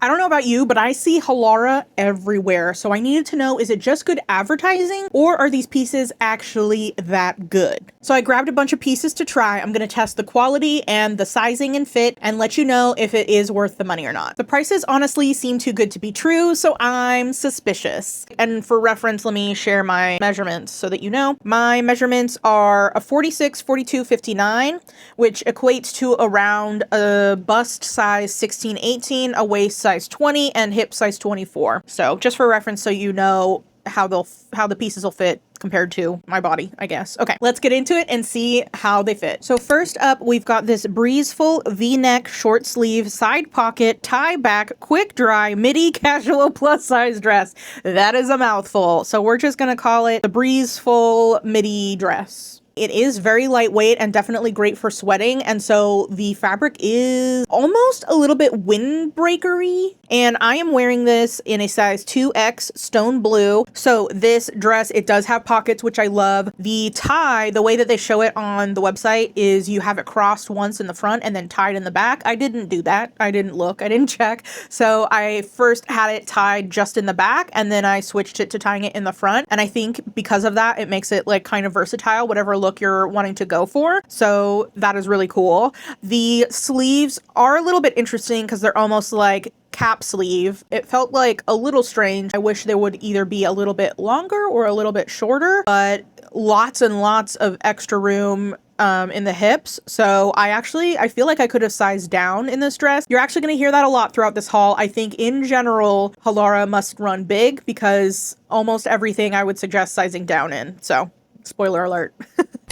I don't know about you, but I see Halara everywhere. So I needed to know, is it just good advertising or are these pieces actually that good? So I grabbed a bunch of pieces to try. I'm going to test the quality and the sizing and fit and let you know if it is worth the money or not. The prices honestly seem too good to be true, so I'm suspicious. And for reference, let me share my measurements so that you know. My measurements are a 46, 42, 59, which equates to around a bust size 16, 18, a waist size 20, and hip size 24. So just for reference, so you know how the pieces will fit compared to my body, I guess. Okay, let's get into it and see how they fit. So first up, we've got this Breezeful V-neck short sleeve side pocket tie back quick dry midi casual plus size dress. That is a mouthful. So we're just gonna call it the Breezeful midi dress. It is very lightweight and definitely great for sweating, and so the fabric is almost a little bit windbreakery, and I am wearing this in a size 2X stone blue. So this dress, it does have pockets, which I love. The tie, the way that they show it on the website is you have it crossed once in the front and then tied in the back. I didn't do that. I didn't look. I didn't check. So I first had it tied just in the back, and then I switched it to tying it in the front, and I think because of that, it makes it like kind of versatile, whatever look you're wanting to go for. So that is really cool. The sleeves are a little bit interesting because they're almost like cap sleeve. It felt like a little strange. I wish they would either be a little bit longer or a little bit shorter, but lots and lots of extra room in the hips. So I feel like I could have sized down in this dress. You're actually going to hear that a lot throughout this haul. I think in general, Halara must run big because almost everything I would suggest sizing down in. So spoiler alert.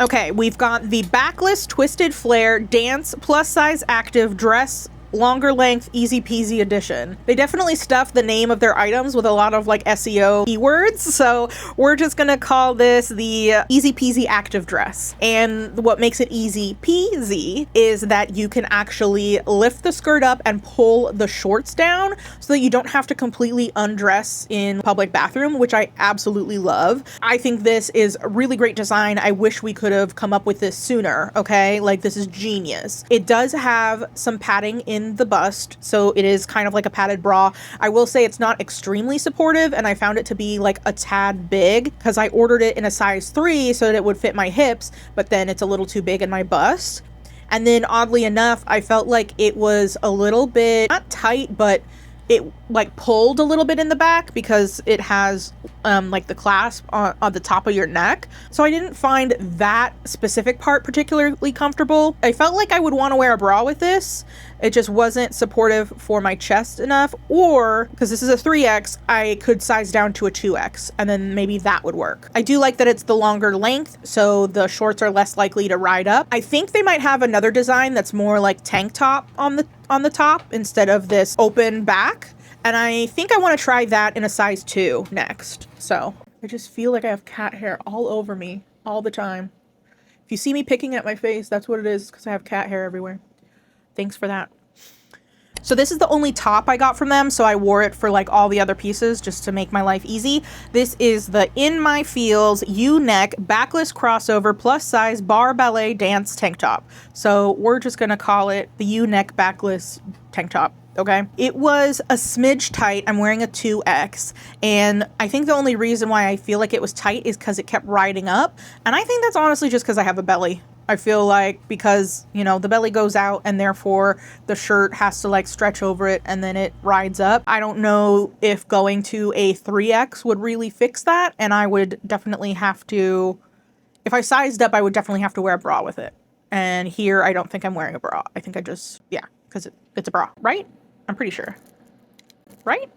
Okay, we've got the Backless Twisted Flare Dance Plus Size Active Dress Longer Length Easy Peasy Edition. They definitely stuff the name of their items with a lot of like SEO keywords, so we're just gonna call this the Easy Peasy Active Dress. And what makes it easy peasy is that you can actually lift the skirt up and pull the shorts down so that you don't have to completely undress in public bathroom, which I absolutely love. I think this is a really great design. I wish we could have come up with this sooner, okay? Like, this is genius. It does have some padding in the bust, so it is kind of like a padded bra. I will say it's not extremely supportive, and I found it to be like a tad big because I ordered it in a size 3 so that it would fit my hips, but then it's a little too big in my bust. And then oddly enough, I felt like it was a little bit, not tight, but it like pulled a little bit in the back because it has like the clasp on the top of your neck. So I didn't find that specific part particularly comfortable. I felt like I would want to wear a bra with this. It just wasn't supportive for my chest enough, or because this is a 3X, I could size down to a 2X and then maybe that would work. I do like that it's the longer length, so the shorts are less likely to ride up. I think they might have another design that's more like tank top on the top instead of this open back. And I think I want to try that in a size 2 next. So I just feel like I have cat hair all over me all the time. If you see me picking at my face, that's what it is, because I have cat hair everywhere. Thanks for that. So this is the only top I got from them, so I wore it for like all the other pieces just to make my life easy. This is the In My Feels U-neck backless crossover plus size bar ballet dance tank top. So we're just gonna call it the U-neck backless tank top. Okay, it was a smidge tight. I'm wearing a 2X, and I think the only reason why I feel like it was tight is because it kept riding up, and I think that's honestly just because I have a belly. I feel like because, you know, the belly goes out and therefore the shirt has to like stretch over it and then it rides up. I don't know if going to a 3X would really fix that, and I would definitely have to, if I sized up, I would definitely have to wear a bra with it. And here I don't think I'm wearing a bra. I think I just, yeah, because it's a bra, right? I'm pretty sure. Right?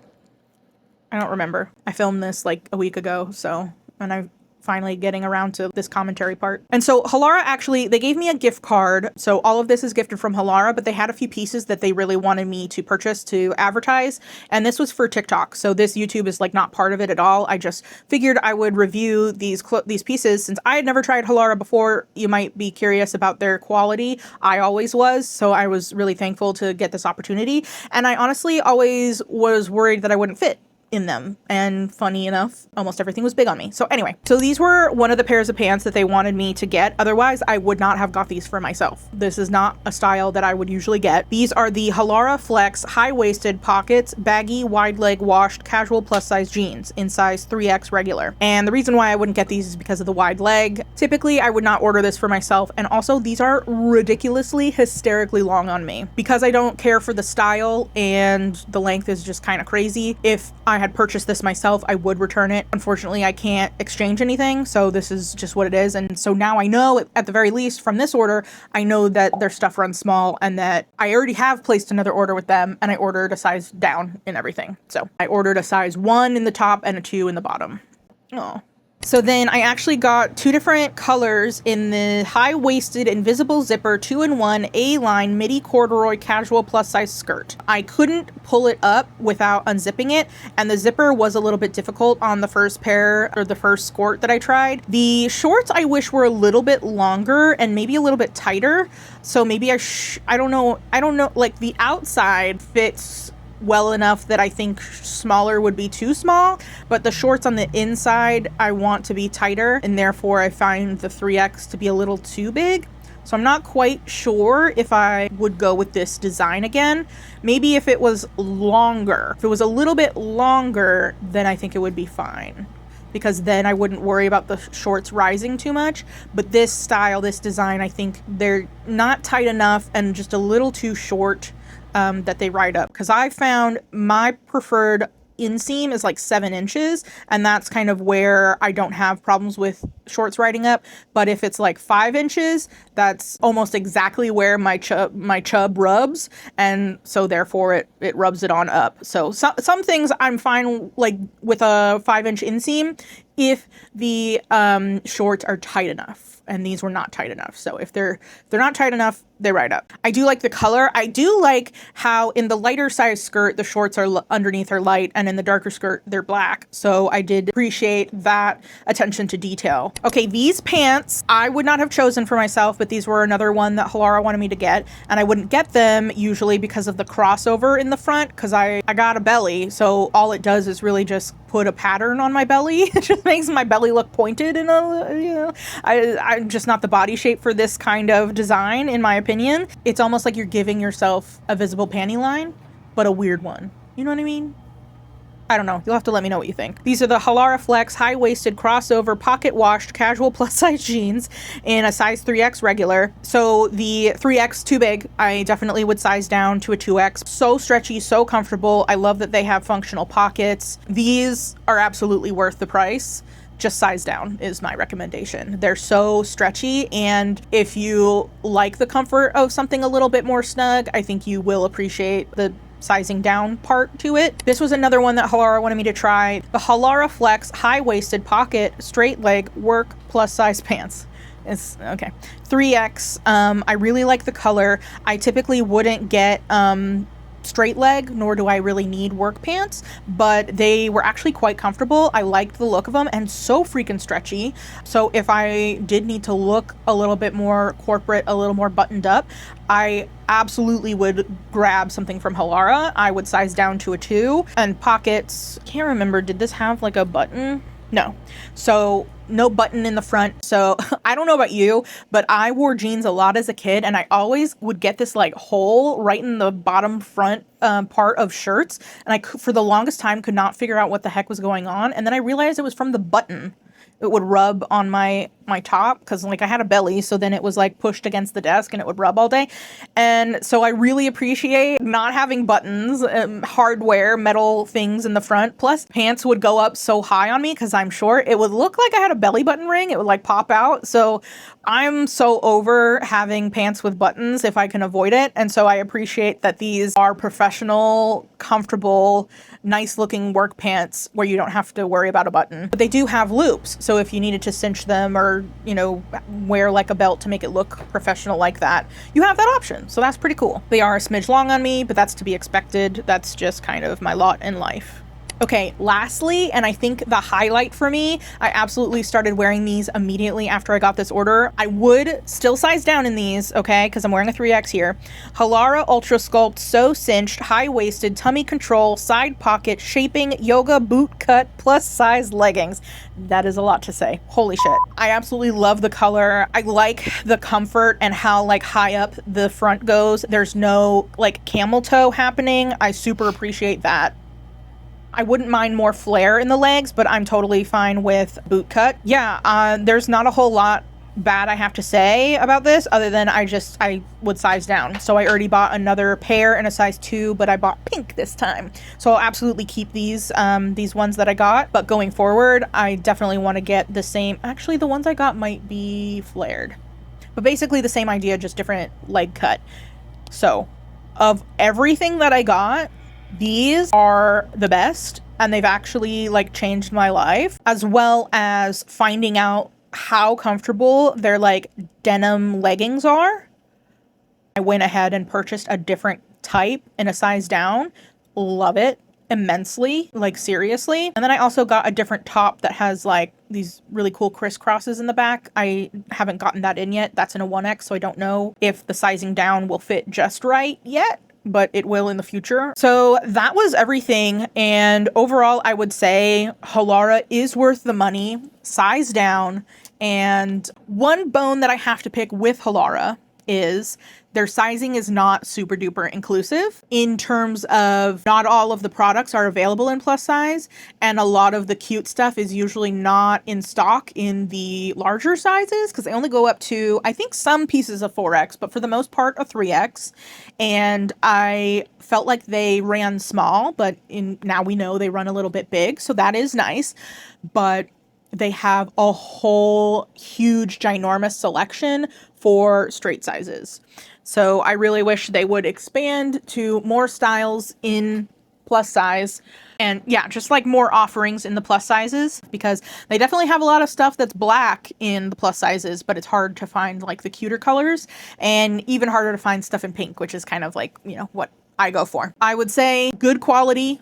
I don't remember. I filmed this like a week ago, so, and I'm finally getting around to this commentary part. And so Halara actually, they gave me a gift card. So all of this is gifted from Halara, but they had a few pieces that they really wanted me to purchase to advertise. And this was for TikTok. So this YouTube is like not part of it at all. I just figured I would review these pieces since I had never tried Halara before. You might be curious about their quality. I always was. So I was really thankful to get this opportunity. And I honestly always was worried that I wouldn't fit. in them, and funny enough, almost everything was big on me. So anyway, so these were one of the pairs of pants that they wanted me to get. Otherwise, I would not have got these for myself. This is not a style that I would usually get. These are the Halara Flex high-waisted pockets, baggy, wide leg washed, casual plus size jeans in size 3X regular. And the reason why I wouldn't get these is because of the wide leg. Typically, I would not order this for myself. And also, these are ridiculously, hysterically long on me. Because I don't care for the style and the length is just kind of crazy. If I had purchased this myself, I would return it. Unfortunately, I can't exchange anything, so this is just what it is. And so now I know, at the very least from this order, I know that their stuff runs small and that I already have placed another order with them, and I ordered a size down in everything. So I ordered a size 1 in the top and a 2 in the bottom. Oh. So then I actually got 2 different colors in the high-waisted invisible zipper 2-in-1 A-line midi corduroy casual plus size skirt. I couldn't pull it up without unzipping it, and the zipper was a little bit difficult on the first pair, or the first skirt that I tried. The shorts I wish were a little bit longer and maybe a little bit tighter. So maybe I don't know, like the outside fits well enough that I think smaller would be too small, but the shorts on the inside I want to be tighter, and therefore I find the 3X to be a little too big. So I'm not quite sure if I would go with this design again. Maybe if it was longer, if it was a little bit longer, then I think it would be fine, because then I wouldn't worry about the shorts rising too much. But this style, this design, I think they're not tight enough and just a little too short that they ride up, because I found my preferred inseam is like 7 inches, and that's kind of where I don't have problems with shorts riding up. But if it's like 5 inches, that's almost exactly where my chub rubs, and so therefore it rubs it on up. So some things I'm fine like with a 5-inch inseam if the shorts are tight enough, and these were not tight enough. So if they're not tight enough, they ride up. I do like the color. I do like how in the lighter size skirt, the shorts are underneath are light, and in the darker skirt, they're black. So I did appreciate that attention to detail. Okay, these pants I would not have chosen for myself, but these were another one that Halara wanted me to get, and I wouldn't get them usually because of the crossover in the front, because I got a belly, so all it does is really just put a pattern on my belly. It just makes my belly look pointed, and I'm just not the body shape for this kind of design, in my opinion. It's almost like you're giving yourself a visible panty line, but a weird one. You know what I mean? I don't know. You'll have to let me know what you think. These are the Halara Flex high-waisted crossover pocket washed casual plus size jeans in a size 3X regular. So the 3X too big. I definitely would size down to a 2X. So stretchy, so comfortable. I love that they have functional pockets. These are absolutely worth the price. Just size down is my recommendation. They're so stretchy, and if you like the comfort of something a little bit more snug, I think you will appreciate the sizing down part to it. This was another one that Halara wanted me to try. The Halara Flex high-waisted pocket straight leg work plus size pants. It's okay. 3X. I really like the color. I typically wouldn't get straight leg, nor do I really need work pants, but they were actually quite comfortable. I liked the look of them, and so freaking stretchy. So if I did need to look a little bit more corporate, a little more buttoned up, I absolutely would grab something from Halara. I would size down to a 2. And pockets, can't remember, did this have like a button? No. So no button in the front. So I don't know about you, but I wore jeans a lot as a kid, and I always would get this like hole right in the bottom front part of shirts, and I for the longest time could not figure out what the heck was going on. And then I realized it was from the button. It would rub on my top, because like I had a belly, so then it was like pushed against the desk and it would rub all day. And so I really appreciate not having buttons, hardware, metal things in the front. Plus pants would go up so high on me because I'm short. It would look like I had a belly button ring. It would like pop out. So I'm so over having pants with buttons if I can avoid it. And so I appreciate that these are professional, comfortable, nice looking work pants where you don't have to worry about a button. But they do have loops. So if you needed to cinch them or, you know, wear like a belt to make it look professional like that, you have that option. So that's pretty cool. They are a smidge long on me, but that's to be expected. That's just kind of my lot in life. Okay, lastly, and I think the highlight for me, I absolutely started wearing these immediately after I got this order. I would still size down in these, okay, because I'm wearing a 3X here. Halara UltraSculpt So Cinched High-Waisted Tummy Control Side Pocket Shaping Yoga Bootcut Plus Size Leggings. That is a lot to say. Holy shit. I absolutely love the color. I like the comfort and how like high up the front goes. There's no like camel toe happening. I super appreciate that. I wouldn't mind more flare in the legs, but I'm totally fine with bootcut. Yeah, there's not a whole lot bad I have to say about this other than I would size down. So I already bought another pair in a size 2, but I bought pink this time. So I'll absolutely keep these ones that I got, but going forward, I definitely want to get the same. Actually, the ones I got might be flared, but basically the same idea, just different leg cut. So of everything that I got, these are the best, and they've actually like changed my life, as well as finding out how comfortable their like denim leggings are. I went ahead and purchased a different type in a size down. Love it immensely, like seriously. And then I also got a different top that has like these really cool crisscrosses in the back. I haven't gotten that in yet. That's in a 1X, so I don't know if the sizing down will fit just right yet, but it will in the future. So that was everything. And overall, I would say Halara is worth the money, size down. And one bone that I have to pick with Halara is their sizing is not super duper inclusive in terms of not all of the products are available in plus size, and a lot of the cute stuff is usually not in stock in the larger sizes because they only go up to, I think, some pieces of 4X, but for the most part a 3X. And I felt like they ran small, but now we know they run a little bit big, so that is nice. But they have a whole huge ginormous selection for straight sizes. So I really wish they would expand to more styles in plus size, and yeah, just like more offerings in the plus sizes, because they definitely have a lot of stuff that's black in the plus sizes, but it's hard to find like the cuter colors, and even harder to find stuff in pink, which is kind of like, you know, what I go for. I would say good quality,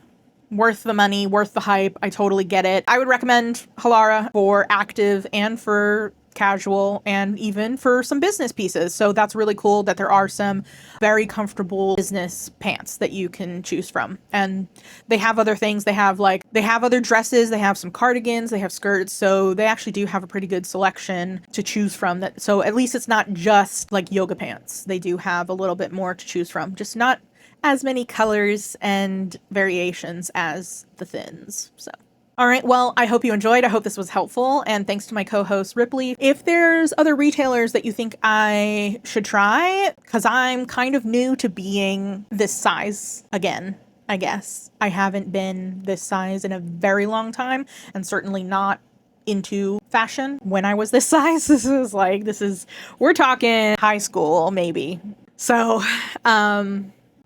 worth the money, worth the hype. I totally get it. I would recommend Halara for active and for casual and even for some business pieces. So that's really cool that there are some very comfortable business pants that you can choose from. And they have other things. They have other dresses, they have some cardigans, they have skirts. So they actually do have a pretty good selection to choose from. That so at least it's not just like yoga pants. They do have a little bit more to choose from, just not as many colors and variations as the thins. So all right, well, I hope you enjoyed. I hope this was helpful, and thanks to my co-host Ripley. If there's other retailers that you think I should try, because I'm kind of new to being this size again, I guess. I haven't been this size in a very long time, and certainly not into fashion when I was this size. We're talking high school, maybe. So,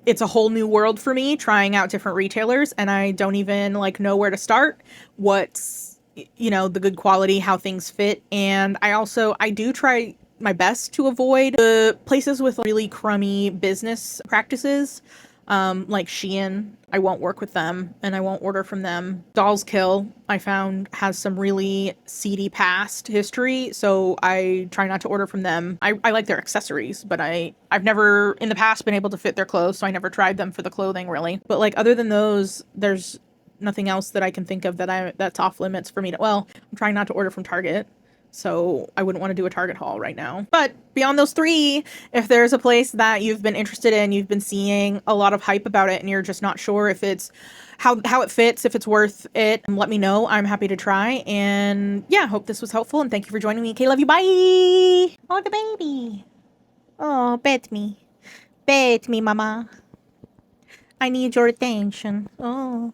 it's a whole new world for me trying out different retailers, and I don't even like know where to start, what's, you know, the good quality, how things fit. And I do try my best to avoid the places with really crummy business practices, like Shein. I won't work with them and I won't order from them. DollsKill, I found, has some really seedy past history, so I try not to order from them. I like their accessories, but I've never in the past been able to fit their clothes, so I never tried them for the clothing really. But like other than those, there's nothing else that I can think of that's off limits for me to, well, I'm trying not to order from Target, so I wouldn't want to do a Target haul right now. But beyond those three, if there's a place that you've been interested in, you've been seeing a lot of hype about it, and you're just not sure if it's how it fits, if it's worth it, let me know. I'm happy to try. And yeah, hope this was helpful, and thank you for joining me. Okay, love you. Bye. Oh, the baby. Oh, pet me. Pet me, mama. I need your attention. Oh.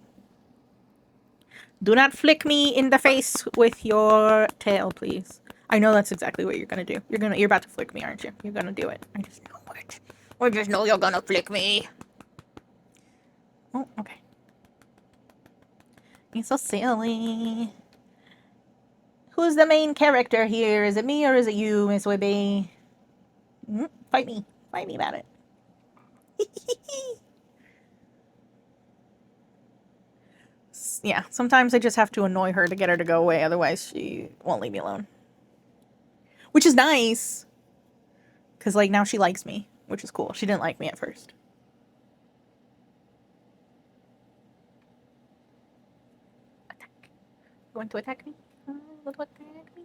Do not flick me in the face with your tail, please. I know that's exactly what you're gonna do. You're about to flick me, aren't you? You're gonna do it. I just know it. I just know you're gonna flick me. Oh, okay. You're so silly. Who's the main character here? Is it me or is it you, Miss Wibby? Fight me. Fight me about it. Yeah, sometimes I just have to annoy her to get her to go away. Otherwise, she won't leave me alone. Which is nice. Because, like, now she likes me, which is cool. She didn't like me at first. Attack. Going to attack me? Attack me?